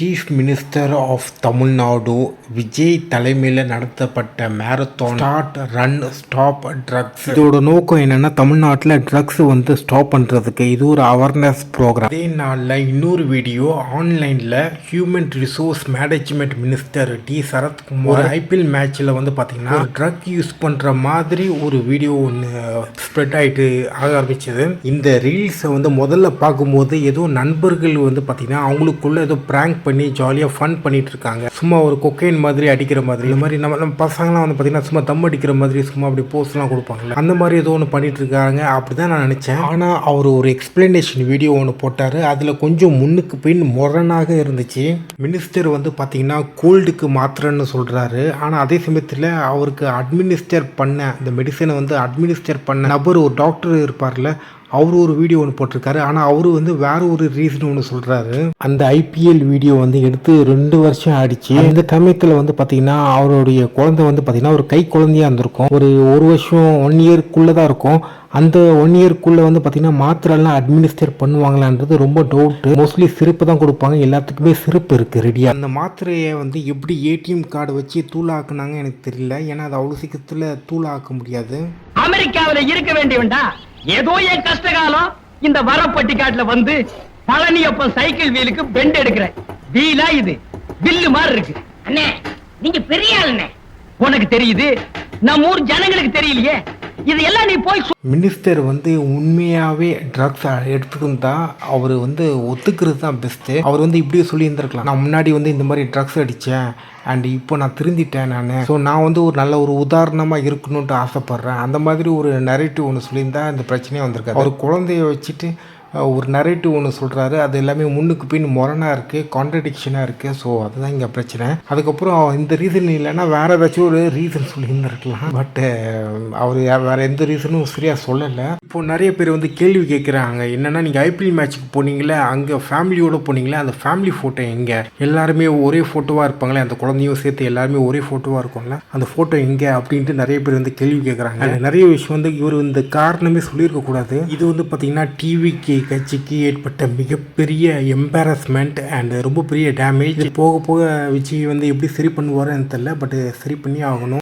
Chief minister of Tamil Nadu Vijay தலைமையில் நடத்தப்பட்ட marathon start run stop drugs. இதோட நோக்கம் என்னன்னா, தமிழ்நாட்டில் ட்ரக்ஸ் வந்து ஸ்டாப் பண்ணுறதுக்கு இது ஒரு அவேர்னஸ் ப்ரோக்ராம். அதே நாளில் இன்னொரு வீடியோ ஆன்லைனில் human resource management minister T Sarathkumar IPL மேட்ச்சில் வந்து பார்த்தீங்கன்னா ட்ரக் யூஸ் பண்ணுற மாதிரி ஒரு வீடியோ ஒன்று ஸ்ப்ரெட் ஆகிட்டு ஆரம்பிச்சது. இந்த ரீல்ஸை வந்து முதல்ல பார்க்கும்போது ஏதோ நண்பர்கள் வந்து பார்த்தீங்கன்னா அவங்களுக்குள்ள ஏதோ பிராங்க் பண்ணி ஜாலியாக ஃபன் பண்ணிட்டு இருக்காங்க. சும்மா ஒரு கொக்கைன் மாதிரி அடிக்கிற மாதிரி, இந்த மாதிரி நம்ம பசங்களாம் வந்து பார்த்தீங்கன்னா சும்மா தம் அடிக்கிற மாதிரி சும்மா அப்படி போஸ்ட்லாம் கொடுப்பாங்கல்ல, அந்த மாதிரி ஏதோ ஒன்று பண்ணிட்டு இருக்காங்க. அப்படி தான் நான் நினச்சேன். ஆனால் அவர் ஒரு எக்ஸ்பிளனேஷன் வீடியோ ஒன்று போட்டார். அதில் கொஞ்சம் முன்னுக்கு பின் முரணாக இருந்துச்சு. மினிஸ்டர் வந்து பார்த்தீங்கன்னா கோல்டுக்கு மாத்திரன்னு சொல்கிறாரு. ஆனால் அதே சமயத்தில் அவருக்கு அட்மினிஸ்டர் பண்ண இந்த மெடிசனை வந்து அட்மினிஸ்டர் பண்ண நபர் ஒரு டாக்டர் இருப்பார்ல, அவர் ஒரு வீடியோ ஒன்று போட்டிருக்காரு. ஆனால் அவரு வந்து வேற ஒரு ரீசன் ஒன்று சொல்கிறாரு. அந்த ஐபிஎல் வீடியோ வந்து எடுத்து 2 வருஷம் ஆயிடுச்சு. இந்த சமயத்தில் வந்து பார்த்தீங்கன்னா அவருடைய குழந்தை வந்து பார்த்தீங்கன்னா ஒரு கை குழந்தையாக இருந்திருக்கும். ஒரு வருஷம் 1 இயர்க்குள்ளே தான் இருக்கும். அந்த 1 இயர்க்குள்ளே வந்து பார்த்தீங்கன்னா மாத்திரெல்லாம் அட்மினிஸ்டர் பண்ணுவாங்களான்றது ரொம்ப டவுட்டு. மோஸ்ட்லி சிறப்பு தான் கொடுப்பாங்க. எல்லாத்துக்குமே சிறப்பு இருக்குது ரெடியாக. அந்த மாத்திரையை வந்து எப்படி ஏடிஎம் கார்டு வச்சு தூளாக்குனாங்க எனக்கு தெரியல. ஏன்னா அது அவ்வளோ சீக்கிரத்தில் தூளாக்க முடியாது. அமெரிக்காவில் இருக்க வேண்டியவன்டா. ஏதோ என் கஷ்டகாலம் இந்த வரப்பட்டிக்காட்டுல வந்து பழனியப்ப சைக்கிள் வீலுக்கு பெண்ட் எடுக்கிறேன். வீலா இது வில்லு மாதிரி இருக்கு. அண்ணே, நீங்க பெரிய ஆளுண்ணே. உனக்கு தெரியுது, நம்ம ஊர் ஜனங்களுக்கு தெரியலையே. இது எல்லாம் நீ போய் மினிஸ்டர் வந்து உண்மையாகவே ட்ரக்ஸ் எடுத்துக்கிட்டா அவர் வந்து ஒத்துக்கிறது தான் பெஸ்ட்டு. அவர் வந்து இப்படியே சொல்லி இருந்திருக்கலாம், நான் முன்னாடி வந்து இந்த மாதிரி ட்ரக்ஸ் அடித்தேன் அண்ட் இப்போ நான் திருந்திட்டேன் நான். ஸோ நான் வந்து ஒரு நல்ல ஒரு உதாரணமாக இருக்கணுன்ட்டு ஆசைப்பட்றேன். அந்த மாதிரி ஒரு நரேட்டிவ் ஒன்று சொல்லியிருந்தா இந்த பிரச்சனையே வந்திருக்காது. அவர் குழந்தைய வச்சுட்டு ஒரு நரேட்டிவ் ஒன்று சொல்கிறாரு. அது எல்லாமே முன்னுக்கு பின் முரணாக இருக்குது, கான்ட்ரடிக்ஷனாக இருக்குது. ஸோ அதுதான் இங்கே பிரச்சனை. அதுக்கப்புறம் இந்த ரீசன் இல்லைன்னா வேறு ஏதாச்சும் ஒரு ரீசன் சொல்லியிருந்துருக்கலாம். பட் அவர் வேறு எந்த ரீசனும் சரியாக சொல்லலை. இப்போது நிறைய பேர் வந்து கேள்வி கேட்குறாங்க, என்னென்னா நீங்கள் ஐபிஎல் மேட்ச்சுக்கு போனீங்களே, அங்கே ஃபேமிலியோடு போனீங்களே, அந்த ஃபேமிலி ஃபோட்டோ எங்கே? எல்லாருமே ஒரே ஃபோட்டோவாக இருப்பாங்களே, அந்த குழந்தையும் சேர்த்து எல்லாருமே ஒரே ஃபோட்டோவாக இருக்கும்ல, அந்த ஃபோட்டோ எங்கே அப்படின்ட்டு நிறைய பேர் வந்து கேள்வி கேட்குறாங்க. நிறைய விஷயம் வந்து இவர் இந்த காரணமே சொல்லியிருக்கக்கூடாது. இது வந்து பார்த்திங்கன்னா டிவிக்கு கட்சிக்கு ஏற்பட்ட மிகப்பெரிய எம்பாரஸ்மெண்ட் அண்ட் ரொம்ப பெரிய டேமேஜ். போக போக விஜய் வந்து எப்படி சரி பண்ணுவாருன்னு தெரியல. பட் சரி பண்ணி ஆகணும்.